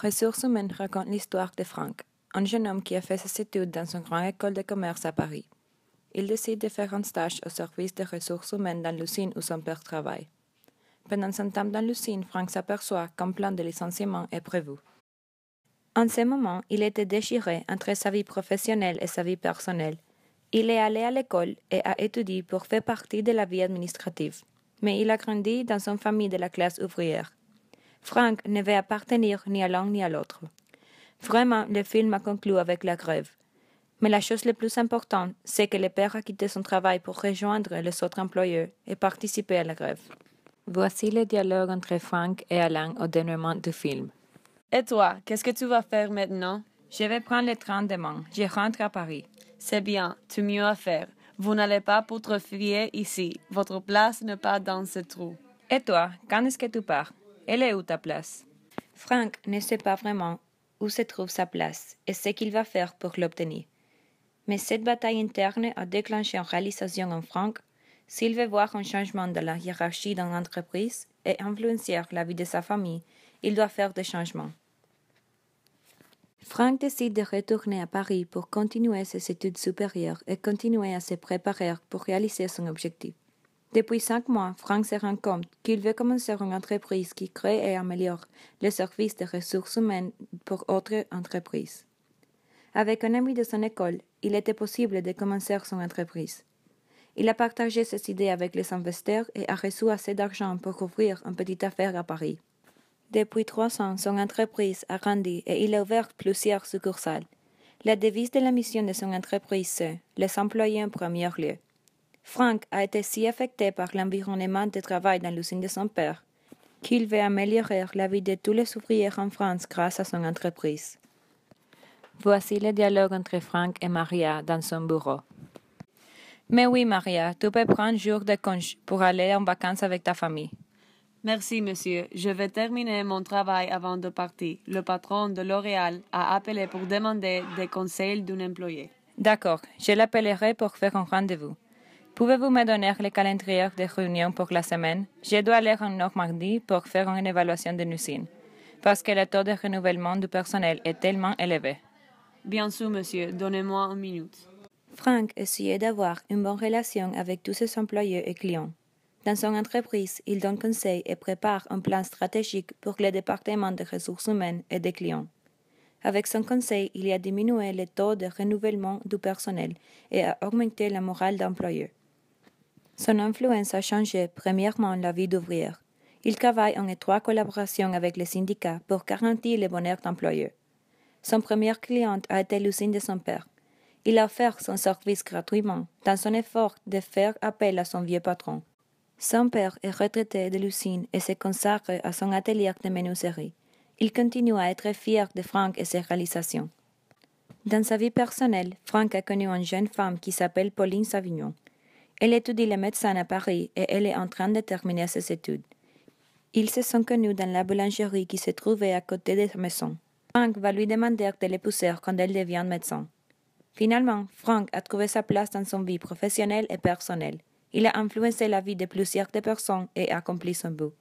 Ressources humaines raconte l'histoire de Frank, un jeune homme qui a fait ses études dans une grande école de commerce à Paris. Il décide de faire un stage au service des ressources humaines dans l'usine où son père travaille. Pendant son temps dans l'usine, Frank s'aperçoit qu'un plan de licenciement est prévu. En ce moment, il était déchiré entre sa vie professionnelle et sa vie personnelle. Il est allé à l'école et a étudié pour faire partie de la vie administrative, mais il a grandi dans une famille de la classe ouvrière. Frank ne veut appartenir ni à l'un ni à l'autre. Vraiment, le film a conclu avec la grève. Mais la chose la plus importante, c'est que le père a quitté son travail pour rejoindre les autres employés et participer à la grève. Voici le dialogue entre Frank et Alain au dénouement du film. Et toi, qu'est-ce que tu vas faire maintenant? Je vais prendre le train demain. Je rentre à Paris. C'est bien, tu mieux à faire. Vous n'allez pas putréfier ici. Votre place n'est pas dans ce trou. Et toi, quand est-ce que tu pars? Elle est où ta place? Frank ne sait pas vraiment où se trouve sa place et ce qu'il va faire pour l'obtenir. Mais cette bataille interne a déclenché une réalisation en Frank. S'il veut voir un changement dans la hiérarchie dans l'entreprise et influencer la vie de sa famille, il doit faire des changements. Frank décide de retourner à Paris pour continuer ses études supérieures et continuer à se préparer pour réaliser son objectif. Depuis 5 mois, Frank se rend compte qu'il veut commencer une entreprise qui crée et améliore les services de ressources humaines pour autres entreprises. Avec un ami de son école, il était possible de commencer son entreprise. Il a partagé ses idées avec les investisseurs et a reçu assez d'argent pour ouvrir une petite affaire à Paris. Depuis 3 ans, son entreprise a grandi et il a ouvert plusieurs succursales. La devise de la mission de son entreprise, c'est « Les employés en premier lieu ». Frank a été si affecté par l'environnement de travail dans l'usine de son père qu'il veut améliorer la vie de tous les ouvriers en France grâce à son entreprise. Voici le dialogue entre Frank et Maria dans son bureau. Mais oui, Maria, tu peux prendre un jour de congé pour aller en vacances avec ta famille. Merci, monsieur. Je vais terminer mon travail avant de partir. Le patron de L'Oréal a appelé pour demander des conseils d'un employé. D'accord, je l'appellerai pour faire un rendez-vous. Pouvez-vous me donner le calendrier de réunion pour la semaine? Je dois aller en Normandie pour faire une évaluation de l'usine, parce que le taux de renouvellement du personnel est tellement élevé. Bien sûr, monsieur. Donnez-moi 1 minute. Frank essayait d'avoir une bonne relation avec tous ses employés et clients. Dans son entreprise, il donne conseil et prépare un plan stratégique pour le département des ressources humaines et des clients. Avec son conseil, il a diminué le taux de renouvellement du personnel et a augmenté la morale d'employés. Son influence a changé premièrement la vie d'ouvrière. Il travaille en étroite collaboration avec les syndicats pour garantir le bonheur d'employés. Son premier client a été l'usine de son père. Il a offert son service gratuitement dans son effort de faire appel à son vieux patron. Son père est retraité de l'usine et se consacre à son atelier de menuiserie. Il continue à être fier de Frank et ses réalisations. Dans sa vie personnelle, Frank a connu une jeune femme qui s'appelle Pauline Savignon. Elle étudie la médecine à Paris et elle est en train de terminer ses études. Ils se sont connus dans la boulangerie qui se trouvait à côté de sa maison. Frank va lui demander de l'épouser quand elle devient médecin. Finalement, Frank a trouvé sa place dans son vie professionnelle et personnelle. Il a influencé la vie de plusieurs personnes et accompli son but.